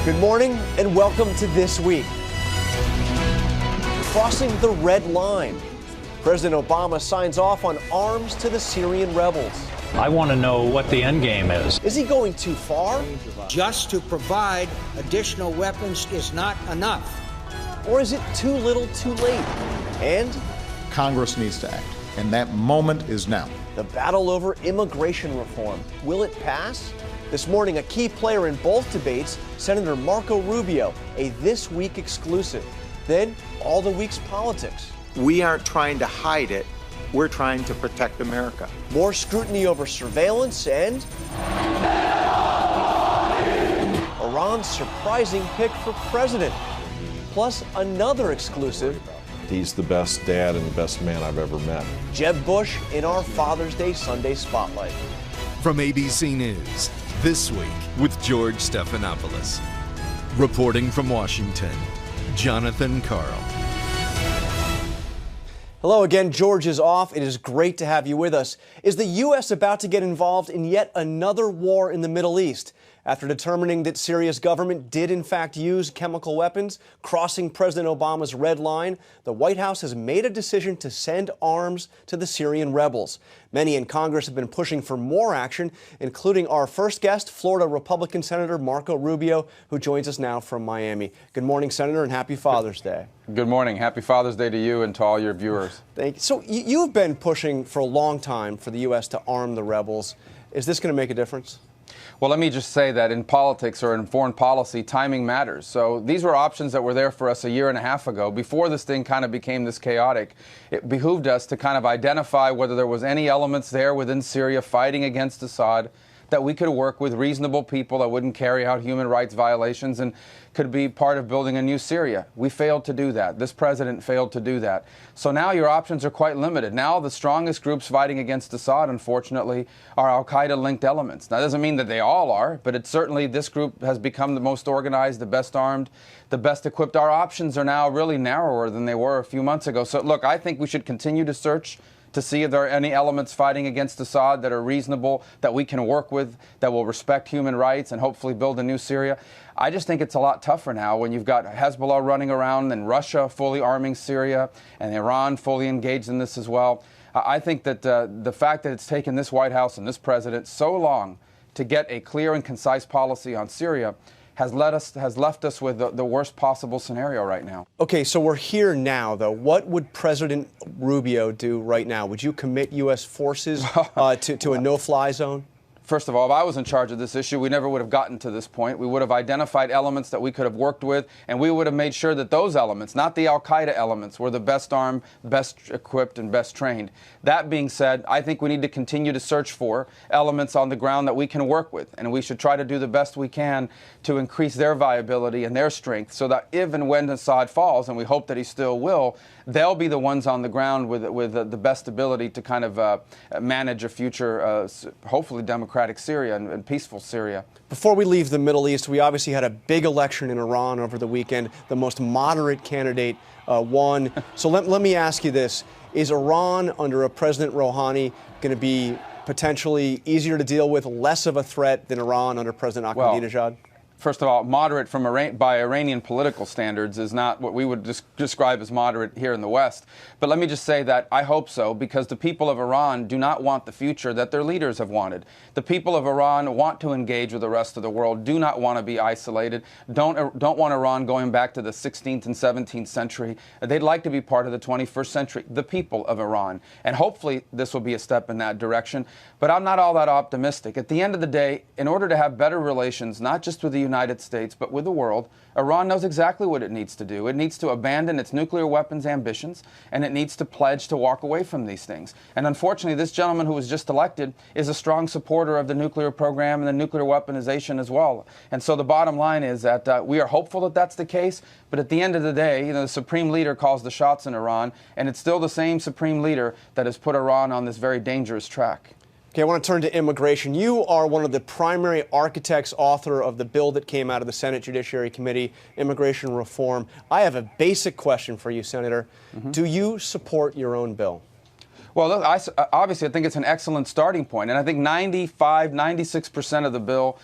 Good morning and welcome to This Week. Crossing the red line. President Obama signs off on arms to the Syrian rebels. I want to know what the end game is. Is he going too far? Just to provide additional weapons is not enough. Or is it too little too late? And Congress needs to act, and that moment is now. the battle over immigration reform. Will it pass? This morning, a key player in both debates, Senator Marco Rubio, a This Week exclusive. Then, all the week's politics. We aren't trying to hide it. We're trying to protect America. More scrutiny over surveillance and Iran's surprising pick for president. Plus, another exclusive. He's the best dad and the best man I've ever met. Jeb Bush in our Father's Day Sunday Spotlight. From ABC News, This Week with George Stephanopoulos. Reporting from Washington, Jonathan Carl. Hello again, George is off. It is great to have you with us. Is the U.S. about to get involved in yet another war in the Middle East? After determining that Syria's government did in fact use chemical weapons, crossing President Obama's red line, the White House has made a decision to send arms to the Syrian rebels. Many in Congress have been pushing for more action, including our first guest, Florida Republican Senator Marco Rubio, who joins us now from Miami. Good morning, Senator, and happy Father's Day. Good morning. Happy Father's Day to you and to all your viewers. Thank you. So you've been pushing for a long time for the U.S. to arm the rebels. Is this going to make a difference? Well, let me just say that in politics or in foreign policy, timing matters. So these were options that were there for us a year and a half ago. Before this thing kind of became this chaotic, it behooved us to kind of identify whether there was any elements there within Syria fighting against Assad that we could work with reasonable people that wouldn't carry out human rights violations and could be part of building a new Syria. We failed to do that. This president failed to do that. So now your options are quite limited. Now the strongest groups fighting against Assad, unfortunately, are al-Qaeda-linked elements. Now, that doesn't mean that they all are, but it's certainly this group has become the most organized, the best armed, the best equipped. Our options are now really narrower than they were a few months ago. So, look, I think we should continue to search to see if there are any elements fighting against Assad that are reasonable, that we can work with, that will respect human rights and hopefully build a new Syria. I just think it's a lot tougher now when you've got Hezbollah running around and Russia fully arming Syria and Iran fully engaged in this as well. I think that the fact that it's taken this White House and this president so long to get a clear and concise policy on Syria has left us with the worst possible scenario right now. Okay, so we're here now, though. What would President Rubio do right now? Would you commit U.S. forces to a no-fly zone? First of all, if I was in charge of this issue, we never would have gotten to this point. We would have identified elements that we could have worked with, and we would have made sure that those elements, not the al-Qaeda elements, were the best armed, best equipped, and best trained. That being said, I think we need to continue to search for elements on the ground that we can work with, and we should try to do the best we can to increase their viability and their strength so that if and when Assad falls, and we hope that he still will, they'll be the ones on the ground with the best ability to kind of manage a future, hopefully democratic Syria and peaceful Syria. Before we leave the Middle East, we obviously had a big election in Iran over the weekend. The most moderate candidate won. So let me ask you this. Is Iran, under a President Rouhani, going to be potentially easier to deal with, less of a threat than Iran under President Ahmadinejad? First of all, moderate by Iranian political standards is not what we would describe as moderate here in the West. But let me just say that I hope so, because the people of Iran do not want the future that their leaders have wanted. The people of Iran want to engage with the rest of the world, do not want to be isolated, don't want Iran going back to the 16th and 17th century. They'd like to be part of the 21st century, the people of Iran. And hopefully this will be a step in that direction. But I'm not all that optimistic. At the end of the day, in order to have better relations, not just with the United States, but with the world, Iran knows exactly what it needs to do. It needs to abandon its nuclear weapons ambitions, and it needs to pledge to walk away from these things. And unfortunately, this gentleman who was just elected is a strong supporter of the nuclear program and the nuclear weaponization as well. And so the bottom line is that we are hopeful that that's the case, but at the end of the day, the supreme leader calls the shots in Iran, and it's still the same supreme leader that has put Iran on this very dangerous track. Okay, I want to turn to immigration. You are one of the primary architects, author of the bill that came out of the Senate Judiciary Committee, immigration reform. I have a basic question for you, Senator. Do you support your own bill? Well, look, obviously, I think it's an excellent starting point. And I think 96% of the bill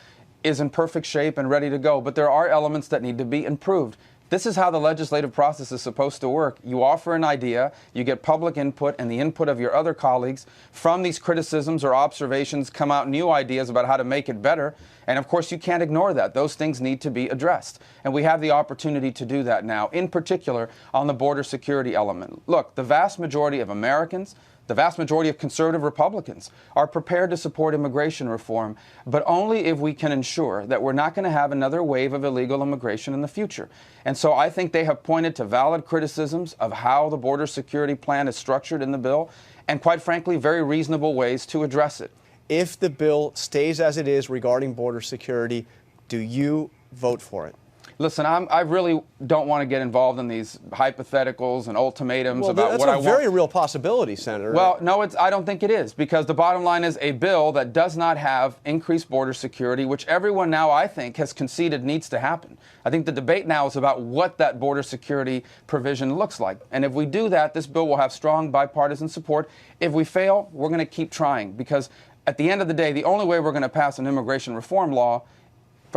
is in perfect shape and ready to go, but there are elements that need to be improved. This is how the legislative process is supposed to work. You offer an idea, you get public input and the input of your other colleagues. From these criticisms or observations come out new ideas about how to make it better. And of course, you can't ignore that. Those things need to be addressed. And we have the opportunity to do that now, in particular on the border security element. Look, the vast majority of Americans, the vast majority of conservative Republicans are prepared to support immigration reform, but only if we can ensure that we're not going to have another wave of illegal immigration in the future. And so I think they have pointed to valid criticisms of how the border security plan is structured in the bill, and quite frankly, very reasonable ways to address it. If the bill stays as it is regarding border security, do you vote for it? Listen, I really don't want to get involved in these hypotheticals and ultimatums about what I want. That's a very real possibility, Senator. Well, no, I don't think it is, because the bottom line is a bill that does not have increased border security, which everyone now, I think, has conceded needs to happen. I think the debate now is about what that border security provision looks like. And if we do that, this bill will have strong bipartisan support. If we fail, we're going to keep trying, because at the end of the day, the only way we're going to pass an immigration reform law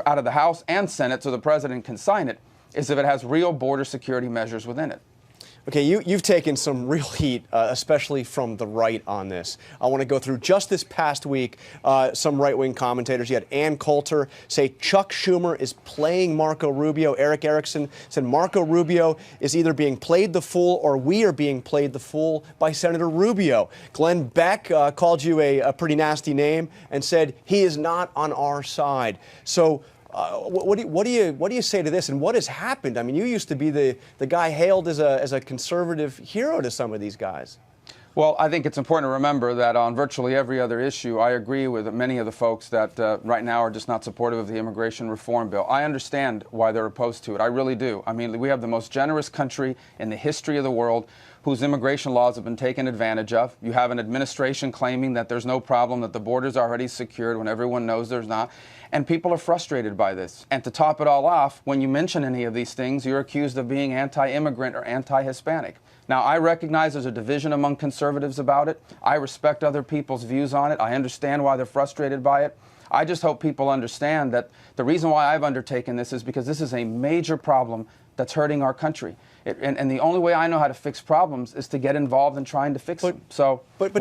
out of the House and Senate so the president can sign it is if it has real border security measures within it. Okay, you've taken some real heat, especially from the right on this. I want to go through just this past week some right-wing commentators. You had Ann Coulter say Chuck Schumer is playing Marco Rubio. Eric Erickson said Marco Rubio is either being played the fool or we are being played the fool by Senator Rubio. Glenn Beck called you a pretty nasty name and said he is not on our side. So what do you say to this, and what has happened? I mean, you used to be the guy hailed as a conservative hero to some of these guys. Well, I think it's important to remember that on virtually every other issue, I agree with many of the folks that right now are just not supportive of the immigration reform bill. I understand why they're opposed to it. I really do. I mean, we have the most generous country in the history of the world whose immigration laws have been taken advantage of. You have an administration claiming that there's no problem, that the border's already secured when everyone knows there's not. And people are frustrated by this. And to top it all off, when you mention any of these things, you're accused of being anti-immigrant or anti-Hispanic. Now, I recognize there's a division among conservatives about it. I respect other people's views on it. I understand why they're frustrated by it. I just hope people understand that the reason why I've undertaken this is because this is a major problem that's hurting our country. And the only way I know how to fix problems is to get involved in trying to fix them. So, but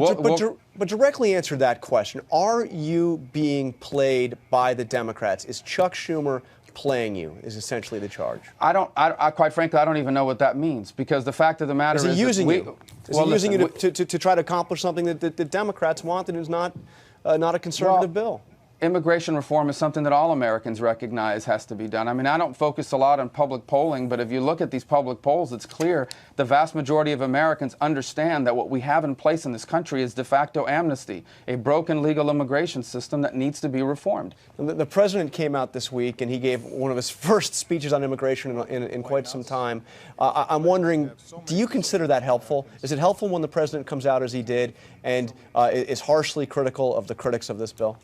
directly answer that question. Are you being played by the Democrats? Is Chuck Schumer playing you, is essentially the charge? I quite frankly, I don't even know what that means, because the fact of the matter is he using you? Is he using you to try to accomplish something that the Democrats want and is not a conservative bill? Immigration reform is something that all Americans recognize has to be done. I mean, I don't focus a lot on public polling, but if you look at these public polls, it's clear the vast majority of Americans understand that what we have in place in this country is de facto amnesty, a broken legal immigration system that needs to be reformed. The president came out this week and he gave one of his first speeches on immigration in quite some time. I'm wondering, do you consider that helpful? Is it helpful when the president comes out as he did and is harshly critical of the critics of this bill?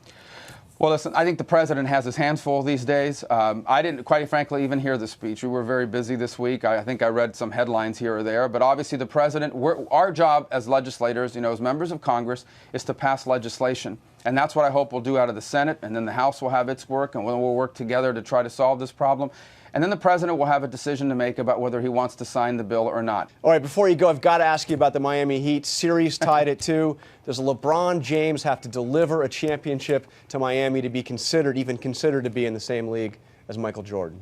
Well, listen, I think the president has his hands full these days. I didn't, quite frankly, even hear the speech. We were very busy this week. I think I read some headlines here or there. But obviously the president, our job as legislators, as members of Congress, is to pass legislation. And that's what I hope we'll do out of the Senate. And then the House will have its work, and we'll work together to try to solve this problem. And then the president will have a decision to make about whether he wants to sign the bill or not. All right, before you go, I've got to ask you about the Miami Heat. Series tied at 2. Does LeBron James have to deliver a championship to Miami to be even considered to be in the same league as Michael Jordan?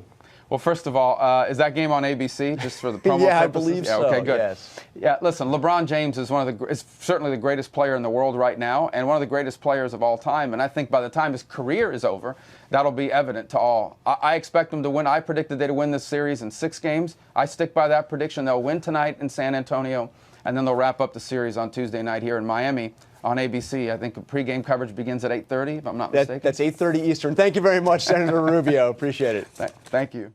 Well, first of all, is that game on ABC, just for the promo Yeah, purposes? I believe so. Okay, good. Yes. Yeah, listen, LeBron James is is certainly the greatest player in the world right now, and one of the greatest players of all time. And I think by the time his career is over, that'll be evident to all. I expect them to win. I predicted they'd win this series in 6 games. I stick by that prediction. They'll win tonight in San Antonio, and then they'll wrap up the series on Tuesday night here in Miami on ABC. I think pregame coverage begins at 8:30, if I'm not mistaken. That's 8:30 Eastern. Thank you very much, Senator Rubio. Appreciate it. Thank you.